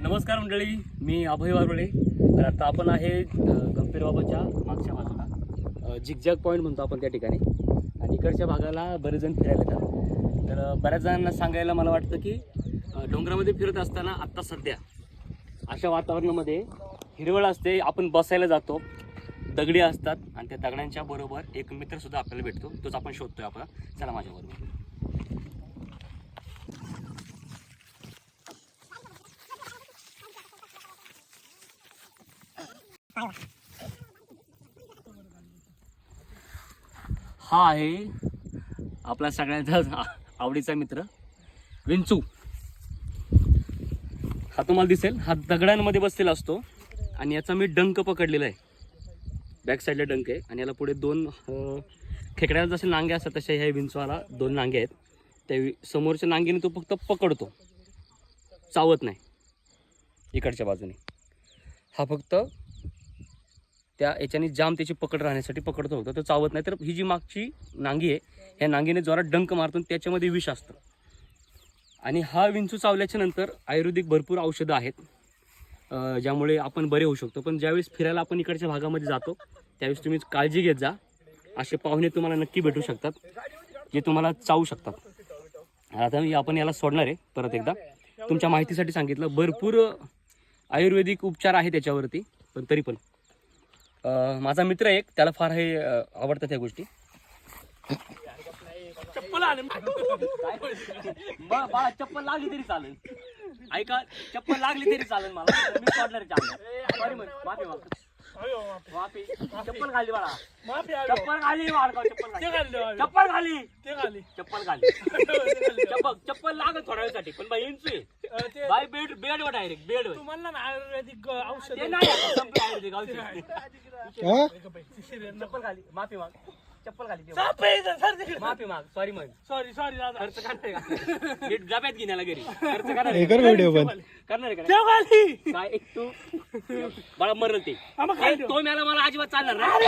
नमस्कार मंडळी, मी अभय वारुळे. तर आता आपण आहे गंभीर बाबाच्या मागच्या बाजूला झिगझॅग पॉईंट म्हणतो आपण त्या ठिकाणी. आणि इकडच्या भागाला बरेच जण फिरायला येतात. तर बऱ्याच जणांना सांगायला मला वाटतं की डोंगरामध्ये फिरत असताना आत्ता सध्या अशा वातावरणामध्ये हिरवळ असते, आपण बसायला जातो, दगडी असतात आणि त्या दगडांच्या बरोबर एक मित्रसुद्धा आपल्याला भेटतो. तोच आपण शोधतोय. आपला चला माझ्याबरोबर. हा आहे आपला सगळ्यांचा आवडीचा मित्र विंचू. हा तुम्हाला दिसेल, हा दगडांमध्ये बसलेला असतो आणि याचा मी डंक पकडलेला आहे. बॅक साईडला डंक आहे आणि याला पुढे दोन खेकड्याला जसे नांगे असतात तसे ह्या विंचूला दोन नांगे आहेत. त्या समोरच्या नांगीने तो फक्त पकडतो, चावत नाही. इकडच्या बाजूने हा फक्त त्या याच्याने जाम त्याची पकड राहण्यासाठी पकडतो होतं, तो चावत नाही. तर ही जी मागची नांगी आहे, ह्या नांगीने जोरात डंक मारतो, त्याच्यामध्ये विष असतं. आणि हा विंचू चावल्याच्या नंतर आयुर्वेदिक भरपूर औषधं आहेत ज्यामुळे आपण बरे होऊ शकतो. पण ज्यावेळेस फिरायला आपण इकडच्या भागामध्ये जातो त्यावेळेस तुम्ही काळजी घेत जा. असे पाहुणे तुम्हाला नक्की भेटू शकतात जे तुम्हाला चावू शकतात. आता आपण याला सोडणार आहे. परत एकदा तुमच्या माहितीसाठी सांगितलं, भरपूर आयुर्वेदिक उपचार आहे त्याच्यावरती. पण तरी पण माझा मित्र एक, त्याला फार हे आवडतात ह्या गोष्टी. चप्पल आले बाळा, चप्पल लागली तरी चालेल. ऐका, चप्पल लागली तरी चालेल, मला मी सोडणार सॉरी म्हण, माफी मागतो. माफी. चप्पल खाली बाळा, चप्पल खाली वाढ, चप्पल खाली, चप्पल खाली, चप्पल लागत थोड्या वेळासाठी. पण बाई इंचू बाय बेड वर डायरेक्ट बेड वर तुम्हाला ना आयुर्वेदिक औषध नाही आयुर्वेदिक औषध. चप्पल खाली, माफी माग, चप्पल खाली, माफी माग, सॉरी म्हण. सॉरी दादा. खर्च करणार का? डब्यात घेण्याला घरी खर्च करणार करणार का? काय तू बाळा मरल ते तो मला अजिबात चालणार नाही.